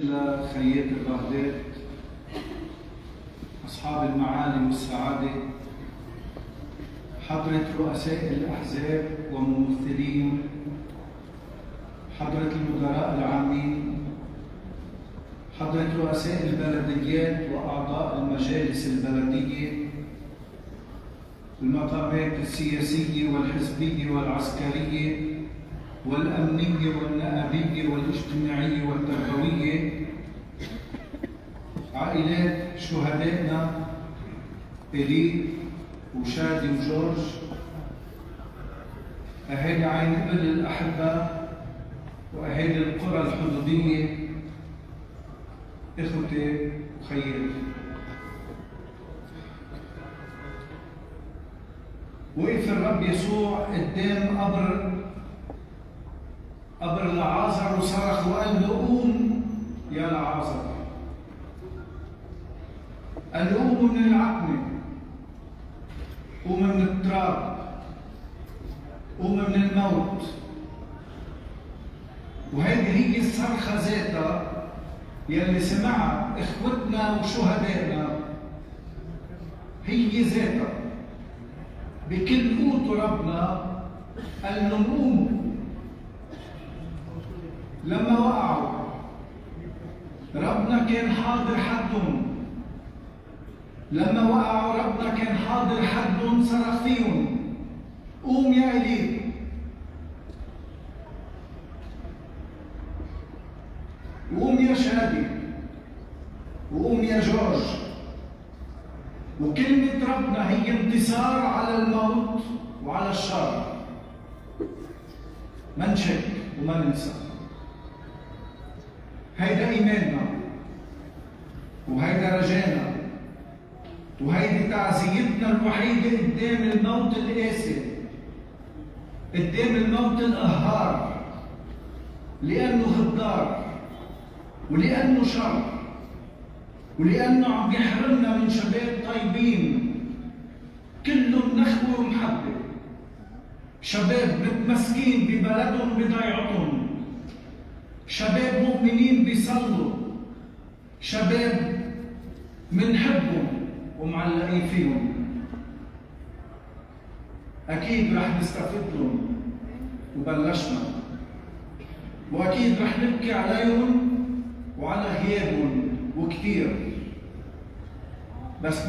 خيات البغداد، أصحاب المعالي والسعادة، حضرة رؤساء الأحزاب وممثلين، حضرة المدراء العامين، حضرة رؤساء البلديات وأعضاء المجالس البلدية، المقامات السياسية والحزبية والعسكرية والأمنية والنائبية والاجتماعية والتربوية، عائلات شهدائنا إلي وشادي وجورج، أهالي عين قبل الأحبة وأهالي القرى الحدودية، إخوتي وخياتي. وقف الرب يسوع قدام قبر لعازر وصرخ وقال له: قوم يا لعازر. قال له: قوم من العتمة، قوم من التراب، قوم من الموت. وهذه هي الصرخة ذاتها يلي سمعها إخوتنا وشهدائنا، هي ذاتها بكل قوة ربنا قال لهم: قوموا. لما وقعوا ربنا كان حاضر حدهم، لما وقعوا ربنا كان حاضر حدهم، صرخ فيهم: قوم يا إلي. وقوم يا شادي، وقوم يا جورج. وكلمة ربنا هي انتصار على الموت وعلى الشر. ما نشك وما ننسى. هيدا إيماننا، وهيدا رجانا، وهيدي تعزيتنا الوحيدة قدام الموت القاسي، قدام الموت القهار، لأنه غدار، ولأنه شر، ولأنه عم يحرمنا من شباب طيبين كلهم نخوة ومحبة، شباب متمسكين ببلدهم بضيعتهم، شباب مؤمنين بيصلوا، شباب منحبهم ومعلقين فيهم. أكيد رح نستفيد لهم وبلشنا، وأكيد رح نبكي عليهم وعلى غيابهم وكثير، بس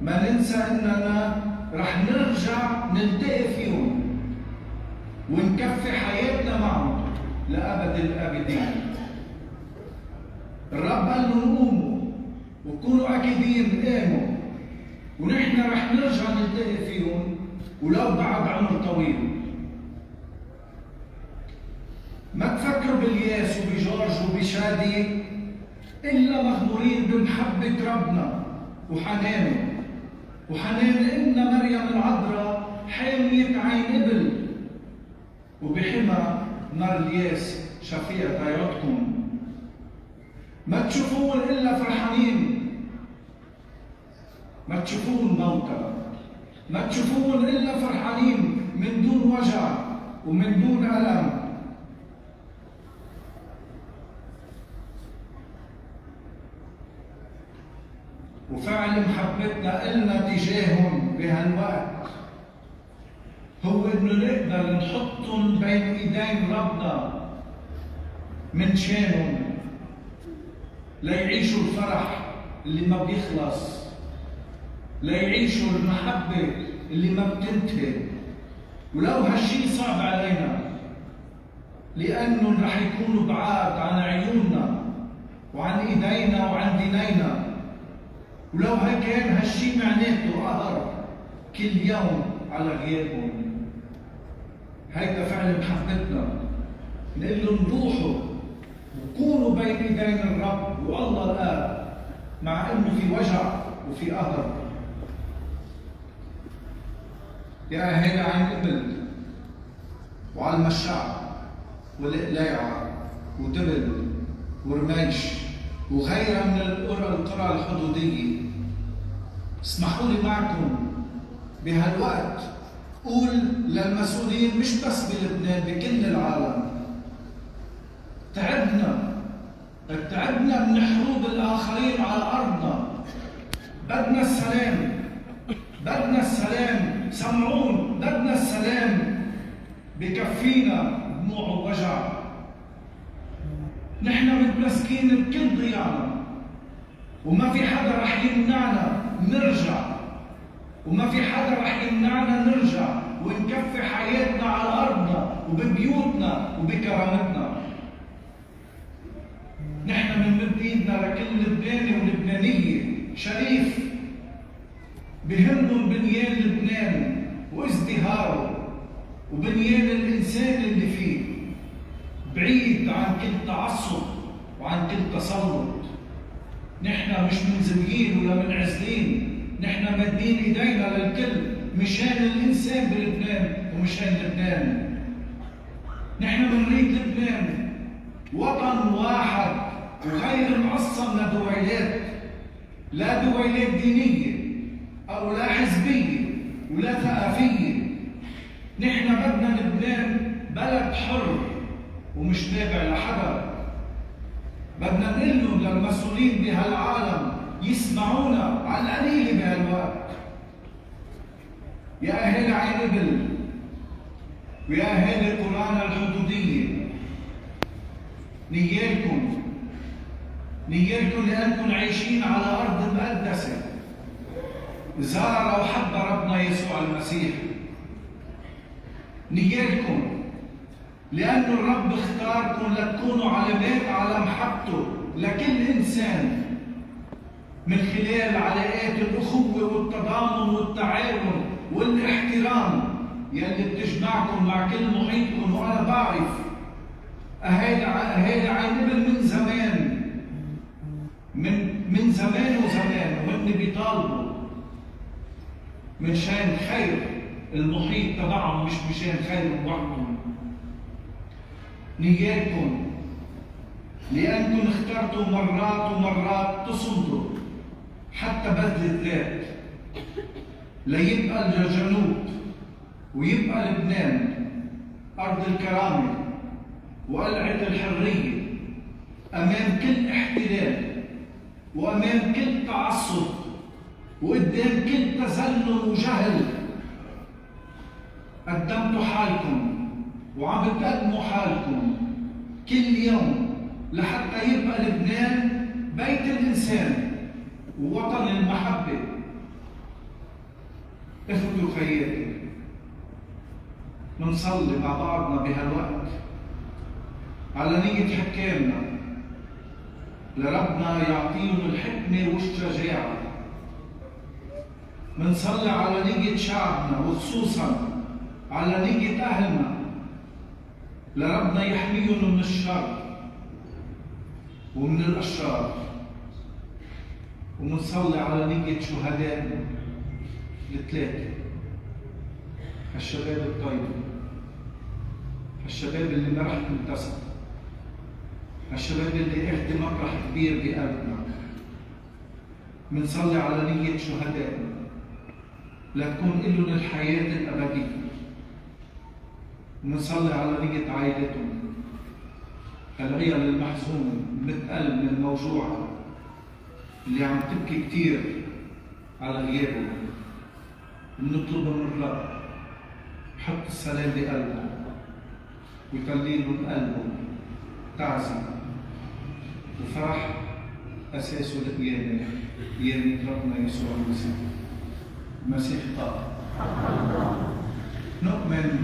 ما ننسى إننا رح نرجع نلتقي فيهم ونكفي حياتنا معهم لأبد الآبدين. الرب قال لهم: قوموا وكونوا أكيدين قاموا، ونحن رح نرجع نلتقي فيهم ولو بعد عمر طويل. ما تفكروا بالياس وبجورج وبشادي إلا مغمورين بمحبة ربنا وحنانه، وحنان إن مريم العذراء حامية عين قبل، وبحمى نار الياس شفيع ضيعتكم. ما تشوفون إلا فرحانين، ما تشوفون موتى، ما تشوفون إلا فرحانين من دون وجع ومن دون ألم. وفعل محبتنا إلنا تجاههم بهالوقت هو إنه نقدر نحطهم بين إيدين ربنا من شانهم، ليعيشوا الفرح اللي ما بيخلص، ليعيشوا المحبة اللي ما بتنتهي. ولو هالشي صعب علينا لأنه رح يكونوا بعاد عن عيوننا وعن إيدينا وعن دينينا، ولو كان هالشي معناته قهر كل يوم على غيابهم، هيدا فعل محبتنا. نقول لهم: روحوا وكونوا بين ايدين الرب والله الآب، مع انه في وجع وفي قهر. يا اهالي عين قبل وعلى المشعب والقلايعة ودبل ورميش وغيرها من القرى الحدودية، اسمحوا لي معكم بهالوقت قول للمسؤولين مش بس بلبنان، بكل العالم: تعبنا من حروب الآخرين على أرضنا. بدنا السلام، سمعون، بدنا السلام بكفينا دموع ووجع. نحن متمسكين بكل ضياعنا، وما في حدا رح يمنعنا نرجع ونكفي حياتنا على أرضنا وببيوتنا وبكرامتنا. نحن بنمد ايدنا لكل لبناني ولبنانية شريف بهمهم بنيان لبنان وازدهاره وبنيان الإنسان اللي فيه، بعيد عن كل تعصب وعن كل تسلط. نحن مش منزويين ولا منعزلين، نحن مادين ايدينا للكل مشان الإنسان بلبنان ومشان لبنان. نحن بنريد لبنان وطن واحد وغير معصم لدويلات، لا دويلات دينية أو لا حزبية ولا ثقافية. نحن بدنا لبنان بلد حر ومش تابع لحدا. بدنا نقول للمسؤولين بهالعالم يسمعونا على القليل بهالوقت. يا أهل عين إبل ويا أهل قرانا الحدودية، نيالكم لأنكم عايشين على أرض مقدسة زار وحب ربنا يسوع المسيح. نيالكم لأن الرب اختاركم لتكونوا علامات على محبته لكل إنسان من خلال علاقات الأخوة والتضامن والتعاون والاحترام يلي بتجمعكم مع كل محيطكم. وأنا بعرف أهالي عين إبل من زمان وهن بيطالبوا من شان خير المحيط تبعهم مش مشان خير وحدهم. نياكم لأنكم اخترتوا مرات تصمدوا حتى بذل الذات ليبقى الجنوب ويبقى لبنان أرض الكرامة وقلعة الحرية أمام كل احتلال وأمام كل تعصب وقدام كل تزلم وجهل. قدمتوا حالكم وعم بتقدموا حالكم كل يوم لحتى يبقى لبنان بيت الإنسان ووطن المحبة. اخوتي وخياتي، منصلي مع بعضنا بهالوقت على نية حكامنا لربنا يعطيهم الحكمة والشجاعة. منصلي على نية شعبنا وخصوصا على نية أهلنا لربنا يحميهم من الشر ومن الأشرار. ومنصلي على نية شهدائنا الثلاثة، هالشباب الطيب، هالشباب اللي ما رح تنتسب، هالشباب اللي اخذ مطرح كبير بقلبنا. منصلي على نية شهدائنا لتكون لهم الحياة الأبدية. منصلي على نية عائلتهم، العيال المحزونة متألمة الموجوعة اللي عم تبكي كتير على غيابهم. بنطلب من الرب يحط السلام بقلبهم ويخلي لهم قلبهم تعزية وفرح أساسه القيامة، قيامة ربنا يسوع المسيح. المسيح قال نؤمن